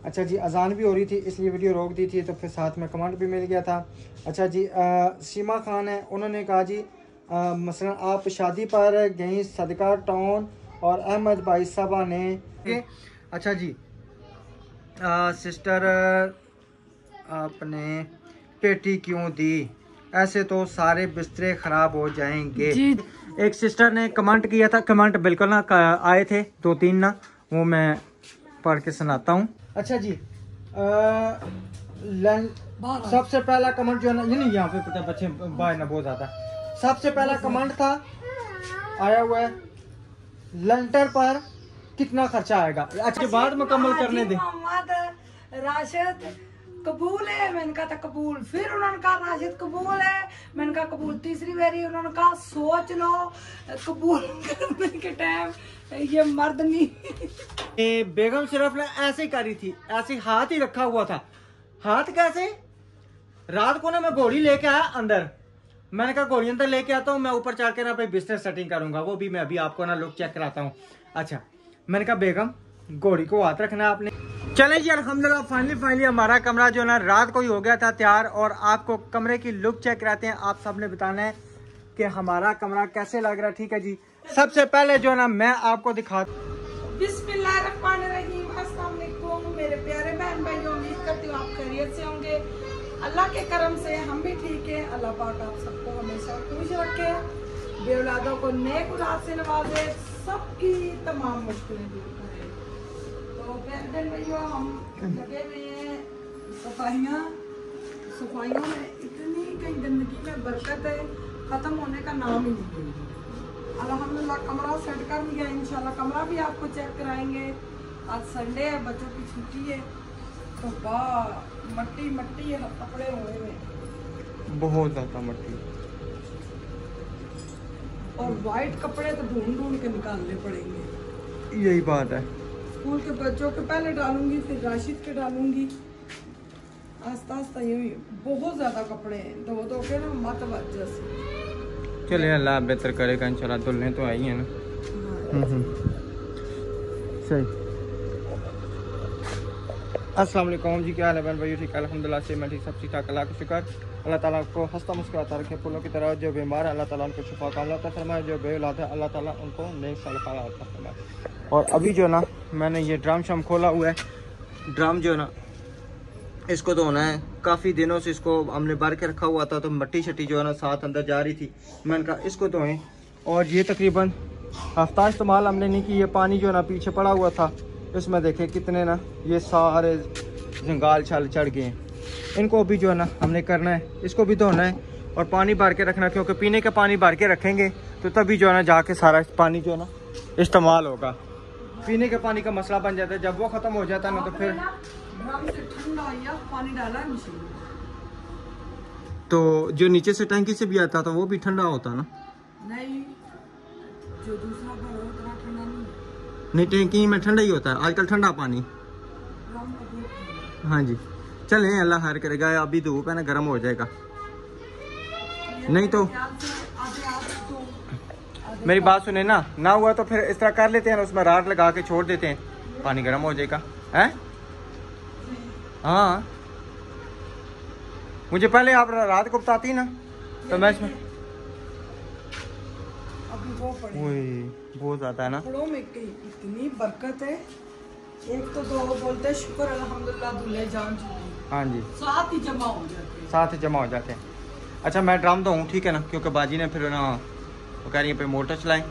अच्छा जी, अजान भी हो रही थी इसलिए वीडियो रोक दी थी, तो फिर साथ में कमेंट भी मिल गया था। अच्छा जी, सीमा खान है, उन्होंने कहा जी मसलन आप शादी पर गई सदका टाउन और अहमद भाई साहबा ने। अच्छा जी, सिस्टर आपने पेटी क्यों दी, ऐसे तो सारे बिस्तरे ख़राब हो जाएंगे जी। एक सिस्टर ने कमेंट किया था, कमेंट बिल्कुल ना आए थे 2-3 ना, वो मैं पढ़ के सुनाता हूँ। अच्छा जी, सबसे पहला कमेंट जो है ना, ये नहीं यहाँ पे पता बच्चे बाय ना बहुत ज़्यादा। सबसे पहला कमेंट था आया हुआ है, लंटर पर कितना खर्चा आएगा। अच्छा बाद मुकम्मल करने दे। राशिद कबूल है, मैंने कहा था कबूल, फिर उन्होंने कहा राशिद कबूल है, मैंने कहा कबूल, तीसरी बारी उन्होंने कहा सोच लो कबूल करने के टाइम ये मर्द नहीं। बेगम सिर्फ ने ऐसे ही करी थी, ऐसे हाथ ही रखा हुआ था। हाथ कैसे? रात को ना मैं घोड़ी लेके आया अंदर, मैंने कहा घोड़ी अंदर लेके आता हूँ, मैं ऊपर चढ़ के ना भाई बिस्तर सेटिंग करूंगा, वो भी मैं अभी आपको ना लुक चेक कराता हूँ। अच्छा मैंने कहा बेगम घोड़ी को हाथ रखना है आपने। चले जी अल्हम्दुलिल्लाह फाइनली हमारा कमरा जो है ना रात को ही हो गया था तैयार, और आपको कमरे की लुक चेक कराते हैं। आप सबने बताना है कि हमारा कमरा कैसे लग रहा है। ठीक है जी, सबसे पहले जो है ना मैं आपको दिखा। बिस्मिल्लाहिर्रहमानिर्रहीम, अस्सलाम वालेकुम मेरे प्यारे बहन भाई, उम्मीद करती हूँ आप खैरियत से होंगे। अल्लाह के करम से हम भी ठीक है। अल्लाह पाक आप सबको हमेशा खुश रखे, बे औलादों को नेक औलाद से नवाजे, सबकी तमाम मुश्किलें दूर करे। तो बहन भाइयों हम लगे हुए हैं सफाइयों में, इतनी कहीं गंदगी में बरकत है, खत्म होने का नाम ही नहीं। अल्हम्दुलिल्लाह कमरा सेट कर लिया, इंशाल्लाह कमरा भी आपको चेक कराएंगे। आज संडे है, बच्चों की छुट्टी है, तो मट्टी मट्टी कपड़े हुए में बहुत ज्यादा मट्टी, और वाइट कपड़े तो ढूंढ के निकालने पड़ेंगे। यही बात है। स्कूल के बच्चों के पहले डालूंगी, फिर राशिद के डालूंगी, आस्ता आस्ता यूं। बहुत ज्यादा कपड़े हैं, धो के ना मत बच चले अल्लाह बेहतर करेगा इंशाल्लाह, दुल्हन तो आई है ना। सही। अस्सलाम वालेकुम जी, क्या हाल है बहन भाई? ठीक है अल्हम्दुलिल्लाह से मैं ठीक, सब ठीक ठाक, अल्लाह का शुक्र। अल्लाह ताला को हंसता मुस्कुराता रखे फूलों की तरह। जो बीमार है अल्लाह ताला उनको शिफा कामला अता फरमाए, जो बेऔलाद है अल्लाह ताला उनको नेक सलाह अता फरमाए। और अभी जो ना मैंने ये ड्रम शम खोला हुआ है, ड्रम जो ना इसको धोना है। काफ़ी दिनों से इसको हमने भर के रखा हुआ था, तो मट्टी शट्टी जो है ना साथ अंदर जा रही थी, मैंने कहा इसको धोएं। और ये तकरीबन हफ्ता इस्तेमाल हमने नहीं की। ये पानी जो है ना पीछे पड़ा हुआ था, इसमें देखे कितने ना ये सारे जंगाल छाल चढ़ गए हैं। इनको भी जो है ना हमने करना है, इसको भी धोना है और पानी भर के रखना, क्योंकि पीने का पानी भर के रखेंगे तो तभी जो है ना जाके सारा पानी जो है ना इस्तेमाल होगा। पीने के पानी का मसला बन जाता है, जब वो ख़त्म हो जाता है ना तो फिर ठंडा पानी डाला है मशीन में, तो जो नीचे से टंकी से भी आता था वो भी ठंडा होता ना। नहीं, जो दूसरा घर है उतना ठंडा नहीं, टंकी में ठंडा ही होता है आजकल, ठंडा पानी। हाँ जी, चले अल्लाह खैर करेगा। अभी धूप है ना, गर्म हो जाएगा। नहीं तो मेरी बात सुने ना हुआ तो फिर इस तरह कर लेते हैं, उसमें रात लगा के छोड़ देते हैं, पानी गर्म हो जाएगा। है हाँ, मुझे पहले आप रात को बताती ना तो मैं इसमें अभी वो बहुत ज्यादा है ना, कपड़ों में इतनी बरकत है। एक तो दो बोलते हैं शुक्र अल्हम्दुलिल्लाह दूल्हे जान चुके। हाँ जी, साथ ही जमा हो जाते हैं। अच्छा मैं ड्रम दूँ ठीक है ना, क्योंकि बाजी ने फिर ना वो कह रही है फिर मोटर चलाएं,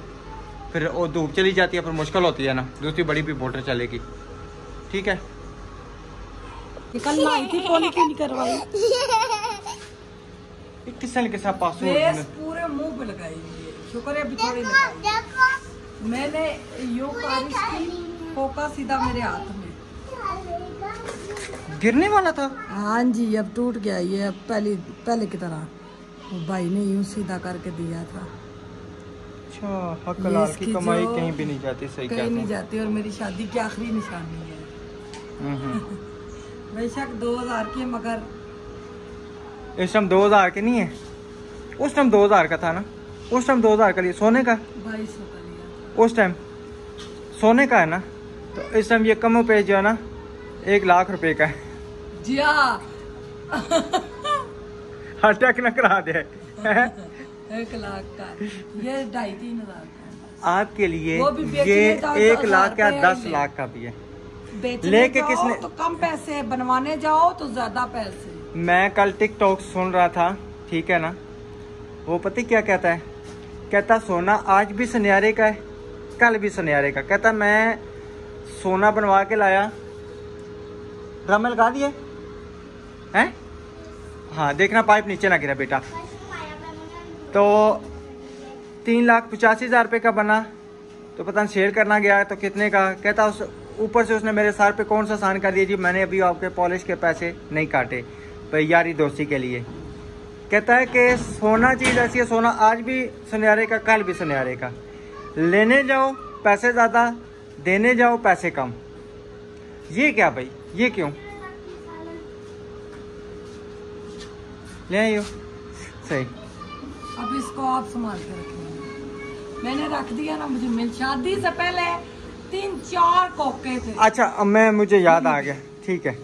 फिर वो धूप चली जाती है, फिर मुश्किल होती है ना, दूसरी बड़ी भी मोटर चलेगी। ठीक है, कल आई थी कोली क्यों नहीं करवाई? किसान के साथ पास पूरे मुंह पे लगाई हुई है, शुक्र है अभी थोड़ी लगाई। मैंने यूं बारिश की, फोका सीधा मेरे हाथ में गिरने वाला था। हाँ जी, अब टूट गया ये, अब पहले की तरह। वो भाई ने यूं सीधा करके दिया था। अच्छा, हक हलाल की कमाई कहीं भी नहीं जाती। सही कहीं नहीं जाती, और मेरी शादी की आखिरी निशानी है। बेशक 2000 की है, मगर इस टाइम 2000 के नहीं है, उस टाइम 2000 का था ना। उस टाइम 2000 का लिए सोने का 2200 का लिया उस टाइम सोने का है ना, तो इस टाइम ये कमों पे जो है ना 1 लाख रुपए का है। जी हाँ। अटैक न करा दे। 1 लाख का, ये 2.5-3 हज़ार का आपके लिए वो भी ये बेचने जाओ 1 तो लाख का 1000 10 लाख का भी है। बेचने लेके जाओ किसने तो कम पैसे, बनवाने जाओ तो ज्यादा पैसे। मैं कल टिकटॉक सुन रहा था, ठीक है ना, वो पता क्या कहता है, कहता सोना आज भी सुनहरे का है, कल भी सुनहरे का। कहता मैं सोना बनवा के लाया, ड्रम में लगा दिए हैं। हाँ देखना पाइप नीचे ना गिरा बेटा। तो 3,85,000 रुपये का बना, तो पता नहीं शेयर करना गया तो कितने का। कहता उस ऊपर से उसने मेरे सर पे कौन सा साइन कर दिया जी, मैंने अभी आपके पॉलिश के पैसे नहीं काटे, पर यारी दोस्ती के लिए। कहता है कि सोना चीज़ ऐसी है, सोना आज भी सुनहरे का, कल भी सुनहरे का। लेने जाओ पैसे ज़्यादा, देने जाओ पैसे कम। ये क्या भाई, ये क्यों? ले आइयो सही। अब इसको आप संभाल के रखेंगे। मैंने रख दिया ना, मुझे मिल शादी से पहले 3-4 कोके थे। अच्छा अब मैं, मुझे याद आ गया, ठीक है।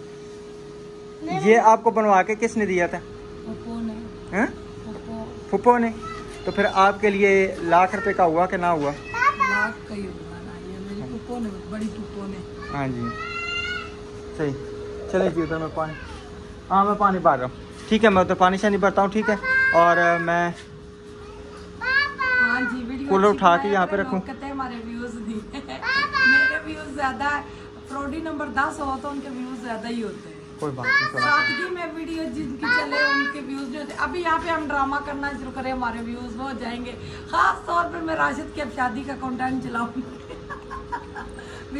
ये आपको बनवा के किसने दिया था? फुप्पो ने। हैं? फुप्पो ने। तो फिर आपके लिए ₹1 लाख का हुआ कि ना हुआ? लाख का ही हुआ ना, ये मेरी फुप्पो ने, बड़ी फुप्पो ने। हाँ जी सही। चले जी उधर मैं पानी, हाँ मैं पानी भर रहा हूँ, ठीक है। मैं उधर पानी से नहीं भरता हूँ, ठीक है। और मैं हाँ जी, वीडियो कूलर उठा के यहाँ पे रखूँ। कहते हैं हमारे व्यूज नहीं मेरे व्यूज ज्यादा, फ्रॉडी नंबर 10 हो तो उनके व्यूज ज्यादा ही होते हैं। कोई बात नहीं, सादगी में वीडियो जिनकी चले उनके व्यूज नहीं होते। अभी यहाँ पे हम ड्रामा करना शुरू करें, हमारे व्यूज हो जाएंगे। खास तौर पर मैं राशिद की अब शादी का कंटेंट चलाऊंगी।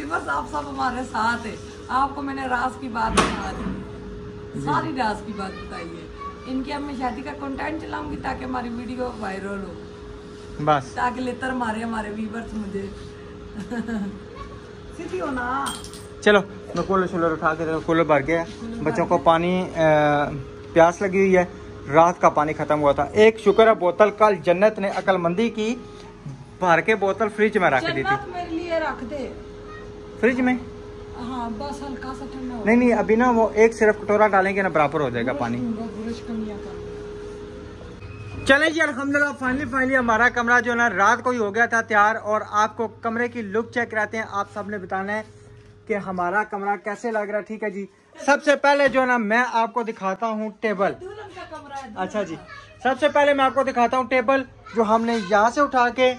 बस आप सब हमारे साथ है। आपको मैंने राज की बात बता दी, सारी राज की बात बताई है। इनकी अब मैं शादी का कंटेंट चलाऊंगी ताकि हमारी वीडियो वायरल हो, बस ताकि लेतर हमारे व्यूवर्स मुझे सीधी हो ना। चलो मैं कूलर शूलर उठा के, कूलर भर गया। बच्चों को पानी प्यास लगी हुई है, रात का पानी खत्म हुआ था। एक शुक्र है बोतल कल जन्नत ने अक्लमंदी की, भर के बोतल फ्रिज में रख दी थी। मेरे लिए रख दे फ्रिज में। हाँ बस हल्का सा ठंडा हो। नहीं अभी ना वो एक सिर्फ कटोरा डालेंगे ना, बराबर हो जाएगा पानी। चले जी अल्हम्दुलिल्लाह, फाइनली हमारा कमरा जो है ना रात को ही हो गया था तैयार। और आपको कमरे की लुक चेक कराते हैं। आप सबने बताना है कि हमारा कमरा कैसे लग रहा है, ठीक है जी। सबसे पहले जो है ना मैं आपको दिखाता हूँ टेबल। अच्छा जी, सबसे पहले मैं आपको दिखाता हूँ टेबल, जो हमने यहाँ से उठा के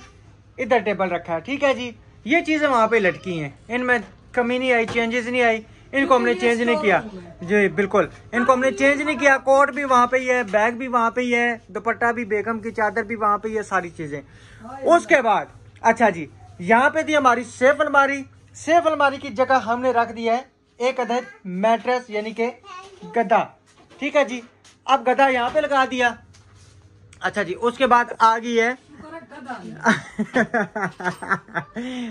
इधर टेबल रखा है, ठीक है जी। ये चीजें वहाँ पे लटकी हैं, इनमें कमी नहीं आई, चेंजेस नहीं आई, इनको हमने चेंज नहीं किया जी, बिल्कुल इनको हमने चेंज नहीं किया। कोट भी वहाँ पे ही है, बैग भी वहाँ पे ही है, दुपट्टा भी, बेगम की चादर भी वहाँ पे ही है, सारी चीजें। उसके बाद अच्छा जी, यहाँ पे थी हमारी सेफ अलमारी। सेफ अलमारी की जगह हमने रख दिया है एक अदद मैट्रेस, यानी कि गद्दा, ठीक है जी। अब गद्दा यहाँ पे लगा दिया। अच्छा जी, उसके बाद आ गई है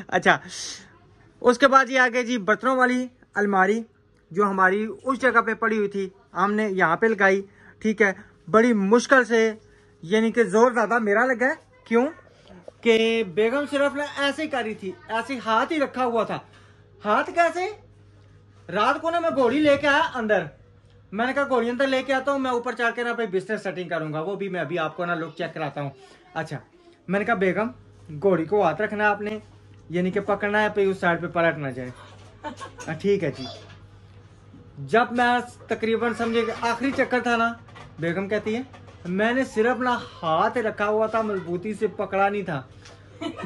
अच्छा, उसके बाद ये आ गई जी बर्तनों वाली अलमारी, जो हमारी उस जगह पे पड़ी हुई थी, हमने यहाँ पे लगाई, ठीक है। बड़ी मुश्किल से, यानी कि जोर ज्यादा मेरा लगा है। क्यों कि बेगम सिर्फ ना ऐसे ही कर रही थी, ऐसे हाथ ही रखा हुआ था। हाथ कैसे? रात को ना मैं घोड़ी लेके आया अंदर, मैंने कहा घोड़ी अंदर लेके आता हूँ, मैं ऊपर चढ़ के ना भाई बिस्तर सेटिंग करूंगा, वो भी मैं अभी आपको ना लुक चेक कराता हूँ। अच्छा, मैंने कहा बेगम घोड़ी को हाथ रखना है आपने, यानी कि पकड़ना है, पे उस साइड पे पलट ना जाए। ठीक है जी। जब मैं तकरीबन समझे आखिरी चक्कर था ना, बेगम कहती है मैंने सिर्फ ना हाथ रखा हुआ था, मजबूती से पकड़ा नहीं था।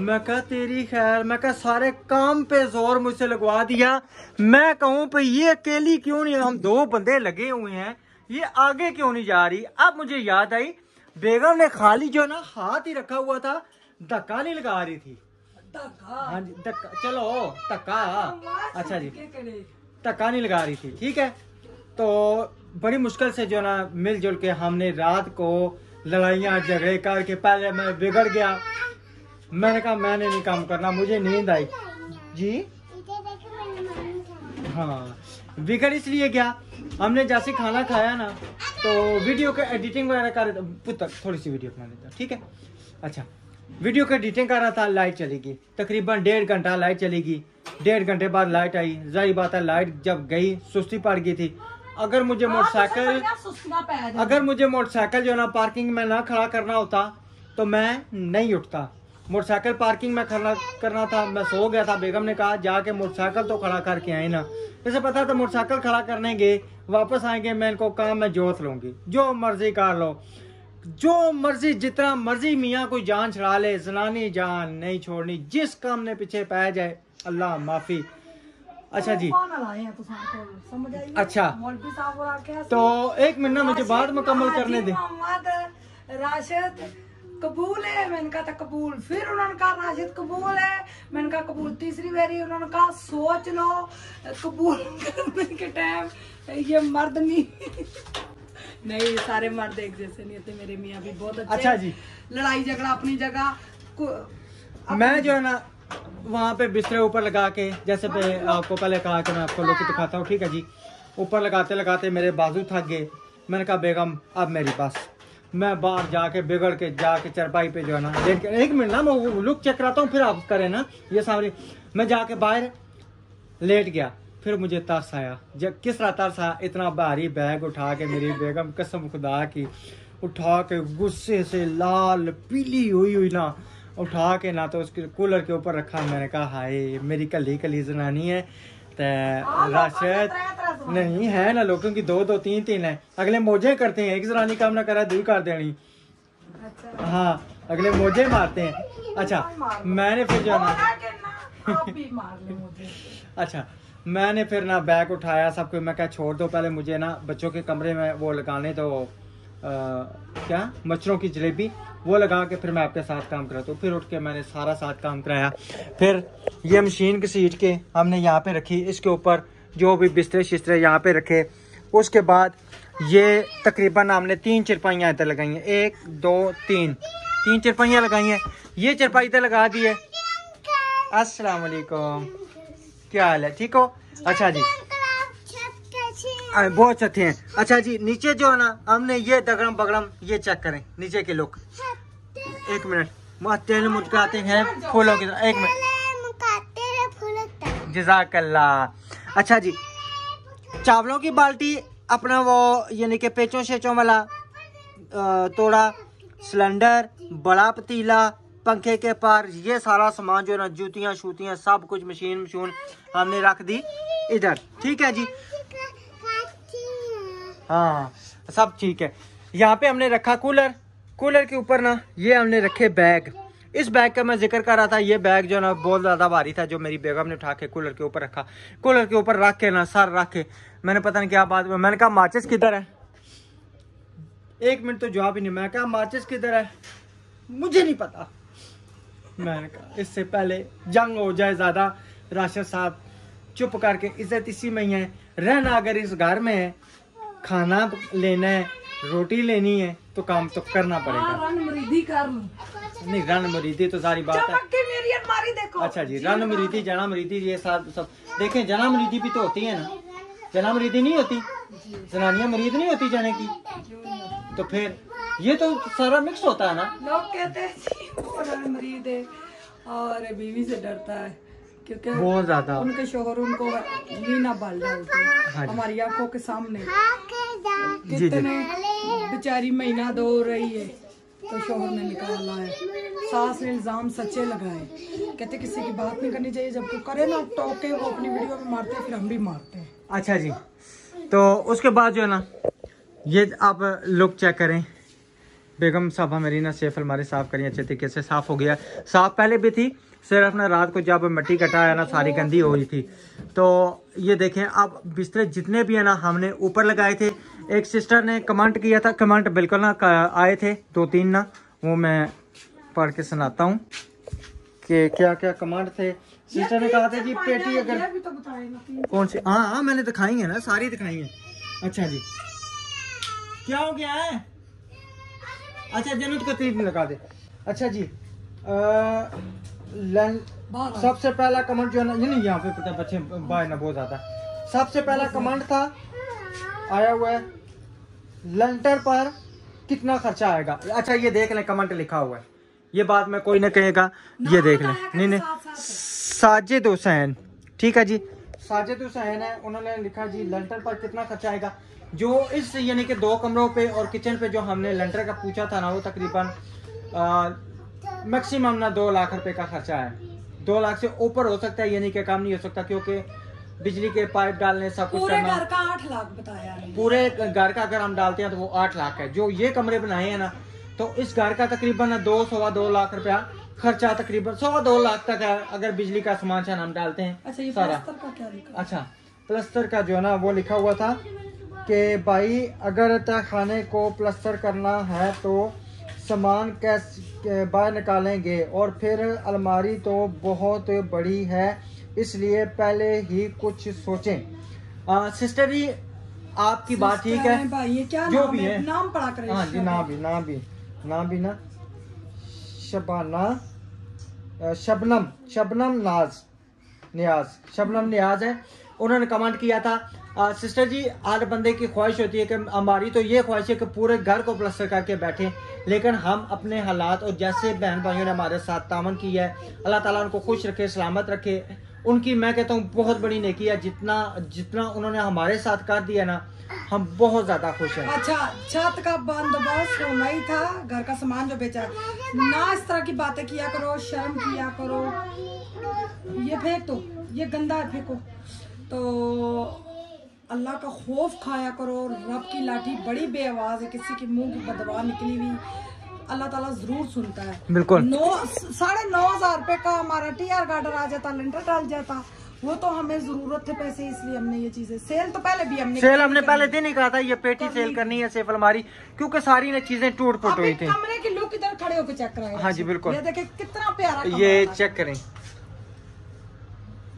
मैं कहा तेरी खैर, मैं कहा सारे काम पे जोर मुझसे लगवा दिया। मैं कहूँ पे ये अकेली क्यों नहीं, हम 2 बंदे लगे हुए हैं, ये आगे क्यों नहीं जा रही। अब मुझे याद आई बेगम ने खाली जो ना हाथ ही रखा हुआ था, धक्का नहीं लगा रही थी। हाँ जी धक्का, चलो धक्का, अच्छा जी धक्का नहीं लगा रही थी, ठीक है। तो बड़ी मुश्किल से जो ना मिलजुल के हमने रात को लड़ाइयाँ झगड़े करके, पहले मैं बिगड़ गया, मैंने कहा मैंने नहीं काम करना, मुझे नींद आई जी। हाँ बिगड़ इसलिए गया, हमने जैसे खाना खाया ना तो वीडियो के एडिटिंग वगैरह कर, पुत्र थोड़ी सी वीडियो बना लेता, ठीक है। अच्छा वीडियो का एडिटिंग कर रहा था, लाइट चली गई। तकरीबन 1.5 घंटा लाइट चली गई। 1.5 घंटे बाद लाइट आई। जाहिर बात है लाइट जब गई सुस्ती पड़ गई थी। अगर मुझे मोटरसाइकिल जो है ना पार्किंग में ना खड़ा करना होता तो मैं नहीं उठता। मोटरसाइकिल पार्किंग में खड़ा करना था, मैं सो गया था। बेगम ने कहा जाके मोटरसाइकिल तो खड़ा करके आए ना। जैसे पता था मोटरसाइकिल खड़ा करने गए, वापस आएंगे, मैं इनको काम में जोत लूंगी। जो मर्जी कर लो, जो मर्जी, जितना मर्जी मियाँ कोई जान छुड़ा ले, जनानी जान नहीं छोड़नी। जिस काम ने पीछे पै जाए अल्लाह माफी। अच्छा जी, अच्छा तो 1 मिनट ना मुझे बात मुकम्मल करने दे। राशिद कबूल है, मैंने कहा था कबूल। फिर उन्होंने कहा राशिद कबूल है, मैंने कहा कबूल। तीसरी बारी उन्होंने कहा सोच लो। कबूल करने के टाइम ये मर्द नहीं सारे मर्द एक जैसे नहीं होते। मेरे मियाँ भी बहुत अच्छे। अच्छा जी, लड़ाई झगड़ा अपनी जगह। मैं जो है ना वहाँ पे बिस्तरे ऊपर लगा के, जैसे पे आपको पहले कहा कि मैं आपको लोग दिखाता हूँ, ठीक है जी। ऊपर लगाते लगाते मेरे बाजू थक गए। मैंने कहा बेगम अब मेरे पास, मैं बाहर जाके बिगड़ के जाके चरपाई पे जो है ना देख के, 1 मिनट ना मैं लुक चेक कराता हूँ फिर आप करें ना ये सामने। मैं जाके बाहर लेट गया। फिर मुझे तरस आया। जब किस तरह तरस आया, इतना भारी बैग उठा के मेरी बेगम कसम खुदा की उठा के गुस्से से लाल पीली हुई ना उठा के ना तो उसके कूलर के ऊपर रखा। मैंने कहा हाय मेरी कली कली जनानी है। राशिद नहीं है ना, लोगों की 2-2 3-3 है। अगले मौजे करते हैं, एक जनानी काम ना करा 2 कर देनी। हाँ अगले मौजे मारते हैं। अच्छा मैंने फिर जो ना अच्छा मैंने फिर ना बैग उठाया सब कुछ। मैं क्या छोड़ दो, पहले मुझे ना बच्चों के कमरे में वो लगाने तो क्या मच्छरों की जलेबी वो लगा के फिर मैं आपके साथ काम कराता हूँ। फिर उठ के मैंने सारा साथ काम कराया। फिर ये मशीन घसीट के हमने यहाँ पे रखी, इसके ऊपर जो भी बिस्तरे शिस्तरे यहाँ पे रखे। उसके बाद ये तकरीबन हमने 3 चरपाइयाँ इधर लगाई हैं, 1 2 3 चरपाइयाँ लगाई हैं। ये चरपाई इधर लगा दी है। अस्सलाम वालेकुम, क्या हाल है, ठीक हो? अच्छा जी बहुत अच्छे हैं। अच्छा जी नीचे जो है ना हमने ये दगड़म बगड़म ये चेक करें नीचे के लुक। 1 मिनट तेल मुटकाते हैं फूलों की तरह। 1 मिनट जज़ाकल्लाह। अच्छा जी चावलों की बाल्टी अपना वो यानी कि पेचों शेचों वाला तोड़ा, सिलेंडर, बड़ा पतीला, पंखे के पर ये सारा सामान जो है ना जूतियाँ शूतियाँ सब कुछ मशीन हमने रख दी इधर, ठीक है जी। हाँ सब ठीक है। यहाँ पे हमने रखा कूलर। कूलर के ऊपर ना ये हमने रखे बैग। इस बैग का मैं जिक्र कर रहा था, ये बैग जो ना बहुत ज़्यादा भारी था जो मेरी बेगम ने उठा के कूलर के ऊपर रखा। कूलर के ऊपर रख के ना सर रख के मैंने पता नहीं क्या बात, मैंने कहा माचिस किधर है। 1 मिनट तो जवाब ही नहीं। मैं कहा माचिस किधर है, मुझे नहीं पता। मैंने कहा इससे पहले जंग हो जाए ज़्यादा, राशिद साहब चुप करके, इज्जत इसी में ही है। रहना अगर इस घर में है, खाना लेना है, रोटी लेनी है तो काम तो करना पड़ेगा। नहीं रन मुरीदी तो सारी बात है। मेरी अलमारी देखो। अच्छा जी रन मुरीदी जना मुरीदी ये सब देखें। जना मुरीदी भी तो होती है ना, जना मुरीदी नहीं होती, जनानियाँ मुरीद नहीं होती जाने की। तो फिर ये तो सारा मिक्स होता है ना। लोग कहते हैं मुरीद है और बीवी से डरता है क्योंकि बहुत ज्यादा उनके शोहर उनको नीना बाल डालते हैं हमारी आंखों के सामने। कितने बेचारी महीना 2 हो रही है तो शोहर ने निकाला है। सास ने इल्जाम सच्चे लगाए, कहते किसी की बात नहीं करनी चाहिए, जब कोई करे ना टोके वो अपनी वीडियो में मारते हैं, फिर हम भी मारते हैं। अच्छा जी तो उसके बाद जो है ना ये आप लुक चेक करें। बेगम साहब मेरी ना सेफ अलमारी साफ़ करी, अच्छे तरीके से साफ़ हो गया। साफ़ पहले भी थी, सिर्फ ना रात को जब मिट्टी कटाया ना सारी गंदी हो रही थी। तो ये देखें अब बिस्तर जितने भी है ना हमने ऊपर लगाए थे। एक सिस्टर ने कमेंट किया था, कमेंट बिल्कुल ना आए थे 2-3 ना, वो मैं पढ़ के सुनाता हूँ कि क्या क्या कमेंट थे। सिस्टर ने कहा था जी पेटी अगर कौन सी, हाँ मैंने दिखाई है ना, सारी दिखाई है। अच्छा जी क्या हो गया है? अच्छा जन्नत को 3 लगा दे। अच्छा जी सबसे पहला कमेंट जो है ना, ये नहीं यहाँ पे पता बच्चे बाय ना बहुत ज्यादा। सबसे पहला कमेंट था आया हुआ है लेंटर पर कितना खर्चा आएगा। अच्छा ये देख लें कमेंट लिखा हुआ है ये बात में कोई ना कहेगा। ये देख लें, नहीं साजिद हुसैन, ठीक है जी, साजिद हुसैन है, उन्होंने लिखा जी लेंटर पर कितना खर्चा आएगा। जो इस यानी कि 2 कमरों पे और किचन पे जो हमने लेंटर का पूछा था ना, वो तकरीबन मैक्सिमम ना 2 लाख रुपए का खर्चा है। 2 लाख से ऊपर हो सकता है, यानी कि कम नहीं हो सकता, क्योंकि बिजली के पाइप डालने सब कुछ करना। घर का 8 लाख बताया है। पूरे घर का अगर हम डालते हैं तो वो 8 लाख है। जो ये कमरे बनाए हैं ना, तो इस घर का तकरीबन 2-2.25 लाख रुपया खर्चा, तकरीबन 2 लाख तक है अगर बिजली का सामान हम डालते हैं। अच्छा, ये सारा प्लास्टर का क्या लिखा? अच्छा, प्लास्टर का जो है ना वो लिखा हुआ था कि भाई अगर तहखाने को प्लास्टर करना है तो सामान कैसे बाहर निकालेंगे, और फिर अलमारी तो बहुत बड़ी है, इसलिए पहले ही कुछ सोचें। सिस्टर जी आपकी बात ठीक है भाई, ये क्या जो नाम भी है, नाम पढ़ा करें। हाँ जी, नाम भी ना शबाना शबनम नियाज है। उन्होंने कमेंट किया था सिस्टर जी, हर बंदे की ख्वाहिश होती है कि हमारी तो ये ख्वाहिश है कि पूरे घर को प्लास्टर करके बैठे, लेकिन हम अपने हालात और जैसे बहन भाइयों ने हमारे साथ तामन की है, अल्लाह ताला उनको खुश रखे, सलामत रखे। उनकी मैं कहता हूँ बहुत बड़ी नेकी है। जितना उन्होंने हमारे साथ कर दिया ना, हम बहुत ज्यादा खुश हैं। अच्छा, छत का बंदोबस्त होना ही था, घर का सामान जो बेचा ना, इस तरह की बातें किया करो, शर्म किया करो। ये फेंक दो, ये गंदा है, फेंको। तो अल्लाह का खौफ खाया करो। रब की लाठी बड़ी बेआवाज है, किसी के मुंह की बदवा निकली हुई अल्लाह ताला जरूर सुनता है। बिल्कुल। 9,500 रुपए का हमारा टीआर गार्डर आ जाता, लेंटर डाल जाता, वो तो हमें जरूरत थे पैसे, इसलिए हमने ये चीजें सेल तो पहले भी हमने पहले दिन ही कहा था ये पेटी सेल करनी है सिर्फ अलमारी, क्योंकि सारी ने चीजें टूट फूट हुई थी। कमरे की लुक इधर खड़े होकर चेक कराएं। हाँ जी बिल्कुल, ये देखें कितना प्यारा कमरा ये था। चेक करें,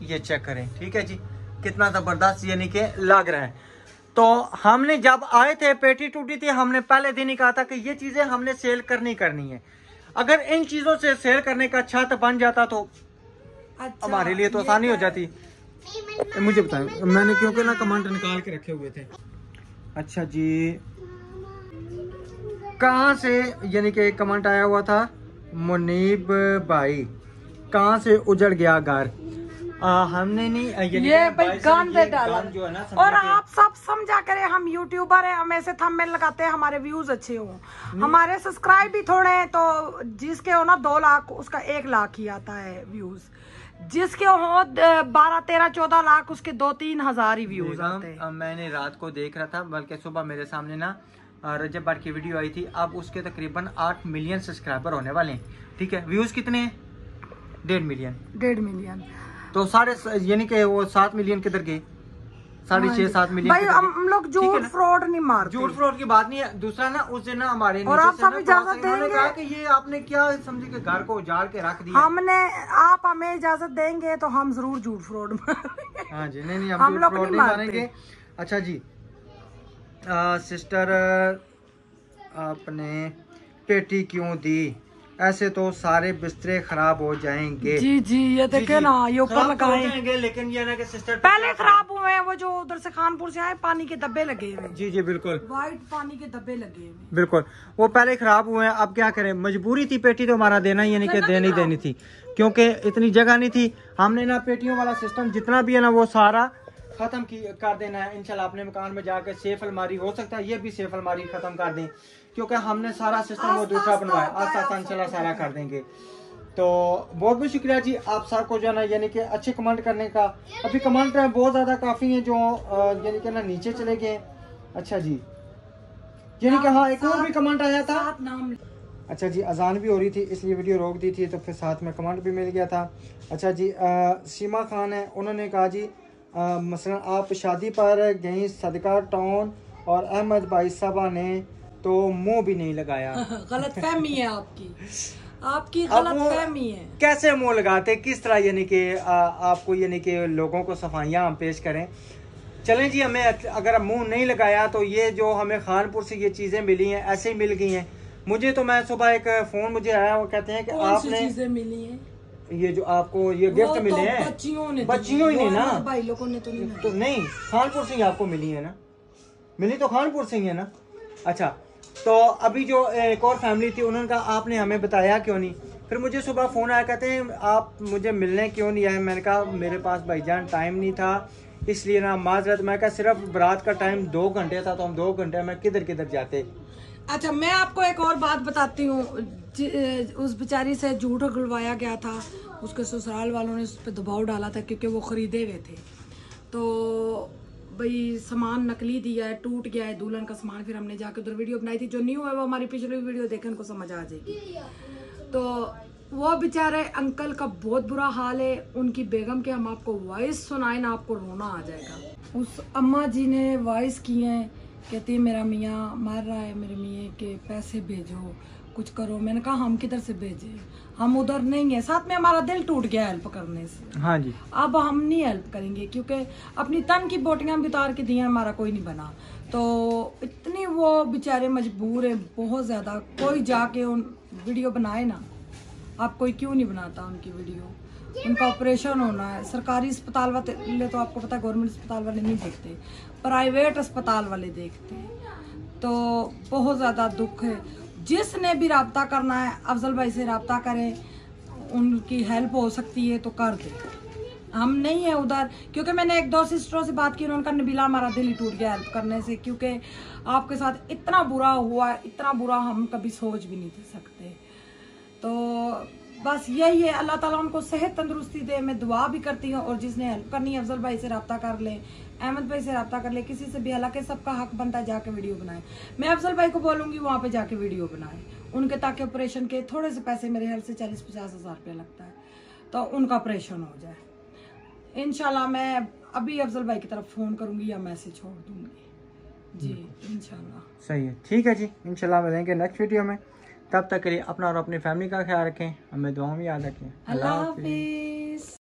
ये चेक करें, ठीक है जी, कितना जबरदस्त यानी कि लग रहा है। तो हमने जब आए थे पेटी टूटी थी, हमने पहले दिन ही कहा था कि ये चीजें हमने सेल करनी है। अगर इन चीजों से सेल करने का छत बन जाता तो अच्छा, हमारे लिए तो आसानी हो जाती। मुझे बताएं, मैंने क्योंकि ना कमेंट निकाल के रखे हुए थे। अच्छा जी, कहाँ से यानी कि कमेंट आया हुआ था, मुनीब भाई, कहाँ से उजड़ गया घर। हमने नहीं ये भाई गान दे डाला जो है ना, और आप सब समझा करें, हम यूट्यूबर हैं, हम ऐसे थंबनेल लगाते हैं हमारे व्यूज अच्छे हो, हमारे सब्सक्राइब भी थोड़े हैं, तो जिसके हो ना 2 लाख उसका 1 लाख ही आता है व्यूज, जिसके हो 12, 13, 14 लाख उसके 2-3 हजार ही व्यूज आते हैं। मैंने रात को देख रहा था, बल्कि सुबह मेरे सामने ना रजब भट्ट की वीडियो आई थी, अब उसके तकरीबन 8 मिलियन सब्सक्राइबर होने वाले हैं, ठीक है। व्यूज कितने हैं? 1.5 मिलियन। तो यानी कि वो 7 मिलियन किधर गए? 6.5-7 मिलियन। भाई हम लोग झूठ फ्रॉड नहीं मारते, झूठ फ्रॉड की बात नहीं है। दूसरा ना, उस दिन ना हमारे और आप सब इजाजत देंगे, कहा कि ये आपने क्या समझे कि घर को उजाड़ के रख दिया। आप हमें इजाजत देंगे तो हम जरूर झूठ फ्रॉड मारेंगे। हाँ जी, नहीं हम झूठ फ्रॉड नहीं मारेंगे। अच्छा जी, सिस्टर आपने पेटी क्यों दी? ऐसे तो सारे बिस्तरे खराब हो जाएंगे। जी, ये देखे ना, ये ऊपर लगाएंगे, लेकिन ये ना कि सिस्टर पहले खराब हुए हैं, वो जो उधर से खानपुर से आए, पानी के डब्बे लगे हुए। जी बिल्कुल, व्हाइट पानी के डब्बे लगे हुए, बिल्कुल, वो पहले खराब हुए हैं। अब क्या करें, मजबूरी थी, पेटी तो हमारा देना ही, यानी कि देनी थी, क्योंकि इतनी जगह नहीं थी। हमने ना पेटियों वाला सिस्टम जितना भी है ना, वो सारा खत्म कर देना है इंशाल्लाह। अपने मकान में जाकर सेफ अलमारी, हो सकता है ये भी सेफ अलमारी खत्म कर दें, क्योंकि हमने सारा सिस्टम वो दूसरा बनवाया, आस्ता इंशाल्लाह सारा कर देंगे। तो बहुत बहुत शुक्रिया जी आप सबको जो है ना, यानी कि अच्छे कमेंट करने का। अभी कमेंट बहुत ज्यादा काफी है जो यानी कि ना नीचे चले गए। अच्छा जी, यानी कि हाँ, एक और भी कमेंट आया था। अच्छा जी, अजान भी हो रही थी इसलिए वीडियो रोक दी थी, तो फिर साथ में कमेंट भी मिल गया था। अच्छा जी, सीमा खान है, उन्होंने कहा जी मसलन आप शादी पर गई सदका टाउन और अहमद भाई साहबा ने तो मुंह भी नहीं लगाया। गलत फहमी है आपकी गलत फहमी है। कैसे मुंह लगाते, किस तरह, यानी कि आपको यानी कि लोगों को सफाइयाँ हम पेश करें। चलें जी, हमें अगर मुंह नहीं लगाया तो ये जो हमें खानपुर से ये चीज़ें मिली हैं ऐसे ही मिल गई हैं। मुझे तो, मैं सुबह एक फ़ोन मुझे आया, वो कहते हैं कि आपने चीजें मिली हैं, ये जो आपको ये गिफ्ट मिले हैं, बच्चियों ही ने ना, भाई लोगों ने तो नहीं, खानपुर से ही आपको मिली है ना, मिली तो खानपुर से ही है ना। अच्छा, तो अभी जो एक और फैमिली थी, उन्होंने कहा आपने हमें बताया क्यों नहीं। फिर मुझे सुबह फ़ोन आया, कहते हैं आप मुझे मिलने क्यों नहीं आए। मैंने कहा मेरे पास भाईजान टाइम नहीं था, इसलिए ना माजरत। मैं कहा सिर्फ बारात का टाइम 2 घंटे था, तो हम 2 घंटे में किधर किधर जाते। अच्छा, मैं आपको एक और बात बताती हूँ। उस बेचारी से झूठ उगलवाया गया था, उसके ससुराल वालों ने उस पर दबाव डाला था क्योंकि वो खरीदे हुए थे। तो भाई सामान नकली दिया है, टूट गया है दुल्हन का सामान। फिर हमने जाकर उधर वीडियो बनाई थी। जो न्यू है वो हमारी पिछली वीडियो देखें, उनको समझ आ जाएगी। तो वो बेचारे अंकल का बहुत बुरा हाल है। उनकी बेगम के हम आपको वॉइस सुनाए ना, आपको रोना आ जाएगा। उस अम्मा जी ने वॉइस किए हैं, कहती है मेरा मियाँ मर रहा है, मेरे मियाँ के पैसे भेजो, कुछ करो। मैंने कहा हम किधर से भेजे, हम उधर नहीं है। साथ में हमारा दिल टूट गया हेल्प करने से। हाँ जी। अब हम नहीं हेल्प करेंगे क्योंकि अपनी तन की बोटियां भी उतार के दी हैं, हमारा कोई नहीं बना। तो इतनी वो बेचारे मजबूर है बहुत ज़्यादा। कोई जाके उन वीडियो बनाए ना, आप कोई क्यों नहीं बनाता उनकी वीडियो। उनका ऑपरेशन होना है। सरकारी अस्पताल वाले तो आपको पता है गवर्नमेंट अस्पताल वाले नहीं देखते, प्राइवेट अस्पताल वाले देखते हैं। तो बहुत ज़्यादा दुख है। जिसने भी रब्ता करना है अफजल भाई से रब्ता करें, उनकी हेल्प हो सकती है तो कर दे। हम नहीं है उधर, क्योंकि मैंने 1-2 सिस्टरों से बात की, उन्होंने कहा नबीला हमारा दिल ही टूट गया हेल्प करने से, क्योंकि आपके साथ इतना बुरा हुआ है, इतना बुरा हम कभी सोच भी नहीं सकते। तो बस यही है, अल्लाह ताला उनको सेहत तंदुरुस्ती दे। मैं दुआ भी करती हूँ। और जिसने हेल्प करनी है अफजल भाई से रब्ता कर ले, अहमद भाई से रब्ता कर ले, किसी से भी। हालांकि सबका हक बनता है जाके वीडियो बनाए। मैं अफजल भाई को बोलूँगी वहाँ पे जाके वीडियो बनाए उनके, ताकि ऑपरेशन के थोड़े से पैसे, मेरे ख्याल से 40-50 हज़ार रुपया लगता है, तो उनका ऑपरेशन हो जाए। इंशाल्लाह मैं अभी अफजल भाई की तरफ फ़ोन करूँगी या मैसेज छोड़ दूँगी जी, इंशाल्लाह। सही है, ठीक है जी। इंशाल्लाह मिलेंगे नेक्स्ट वीडियो में। तब तक के लिए अपना और अपनी फैमिली का ख्याल रखें, हमें दुआओं में याद रखें। अल्लाह हाफिज़।